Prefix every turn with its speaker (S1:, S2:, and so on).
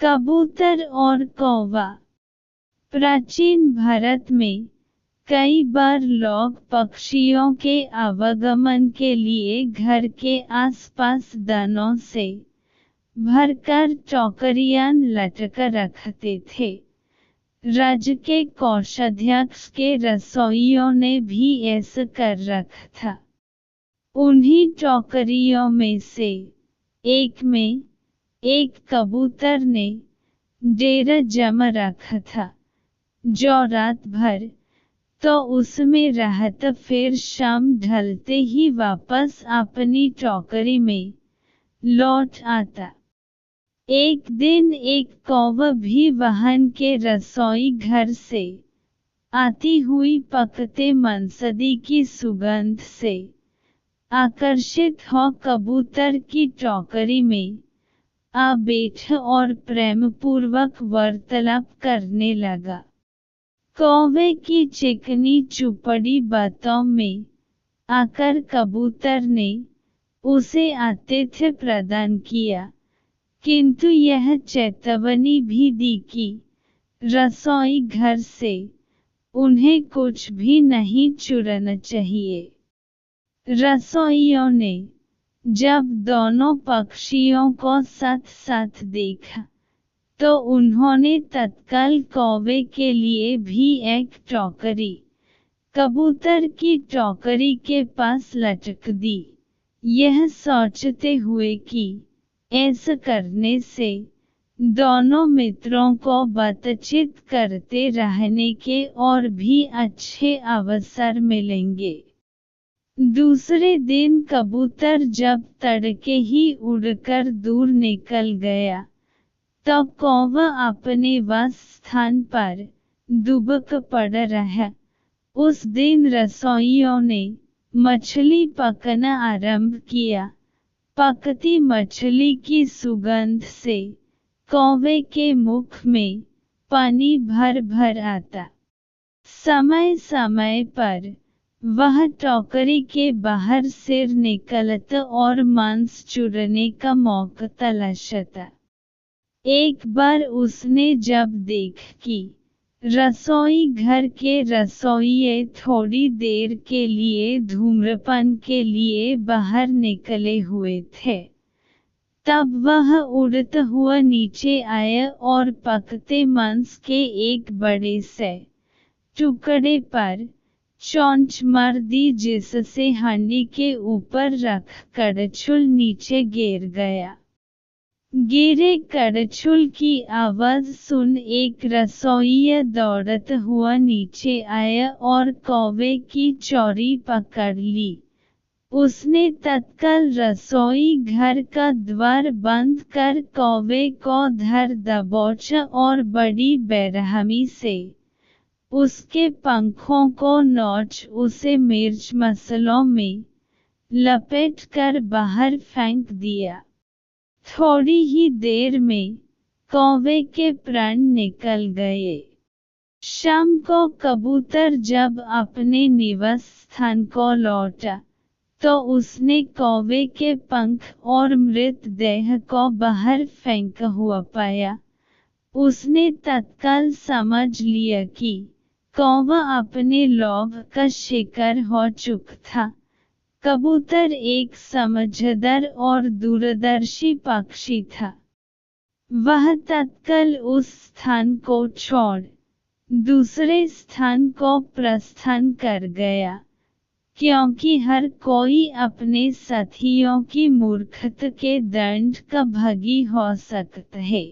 S1: कबूतर और कौवा। प्राचीन भारत में कई बार लोग पक्षियों के आवागमन के लिए घर के आसपास दानों से भरकर टोकरियां लटका रखते थे। राज्य के कोषाध्यक्ष के रसोइयों ने भी ऐसा कर रखा था। उन्हीं टोकरियों में से एक में एक कबूतर ने डेरा जमा रखा था, जो रात भर तो उसमें रहता फिर शाम ढलते ही वापस अपनी टोकरी में लौट आता। एक दिन एक कौवा भी वहां के रसोई घर से आती हुई पकते मंसदी की सुगंध से आकर्षित हो कबूतर की टोकरी में आ बैठा और प्रेमपूर्वक वार्तालाप करने लगा। कौवे की चिकनी चुपड़ी बातों में आकर कबूतर ने उसे आतिथ्य प्रदान किया, किंतु यह चेतावनी भी दी कि रसोई घर से उन्हें कुछ भी नहीं चुराना चाहिए। रसोइयों ने जब दोनों पक्षियों को साथ साथ देखा तो उन्होंने तत्काल कौवे के लिए भी एक टोकरी कबूतर की टोकरी के पास लटक दी, यह सोचते हुए कि ऐसा करने से दोनों मित्रों को बातचीत करते रहने के और भी अच्छे अवसर मिलेंगे। दूसरे दिन कबूतर जब तड़के ही उड़कर दूर निकल गया तो कौवा अपने वास स्थान पर दुबक पड़ा रहा। उस दिन रसोइयों ने मछली पकाना आरंभ किया। पकती मछली की सुगंध से कौवे के मुख में पानी भर भर आता। समय समय पर वह टोकरी के बाहर सिर निकलता और मांस चुराने का मौका तलाशता। एक बार उसने जब देखा कि रसोई घर के रसोइये थोड़ी देर के लिए धूम्रपान के लिए बाहर निकले हुए थे, तब वह उड़ता हुआ नीचे आया और पकते मांस के एक बड़े से टुकड़े पर चोंच मार दी, जिससे हांडी के ऊपर रख कड़छुल नीचे गिर गया। गिरे कड़छुल की आवाज सुन एक रसोइया दौड़ता हुआ नीचे आया और कौवे की चोरी पकड़ ली। उसने तत्काल रसोई घर का द्वार बंद कर कौवे को धर दबोचा और बड़ी बेरहमी से उसके पंखों को नोच उसे मिर्च मसालों में लपेट कर बाहर फेंक दिया। थोड़ी ही देर में कौवे के प्राण निकल गए। शाम को कबूतर जब अपने निवास स्थान को लौटा तो उसने कौवे के पंख और मृत देह को बाहर फेंका हुआ पाया। उसने तत्काल समझ लिया कि कौवा अपने लोभ का शिकार हो चुका था। कबूतर एक समझदार और दूरदर्शी पक्षी था। वह तत्काल उस स्थान को छोड़ दूसरे स्थान को प्रस्थान कर गया, क्योंकि हर कोई अपने साथियों की मूर्खता के दंड का भागी हो सकता है।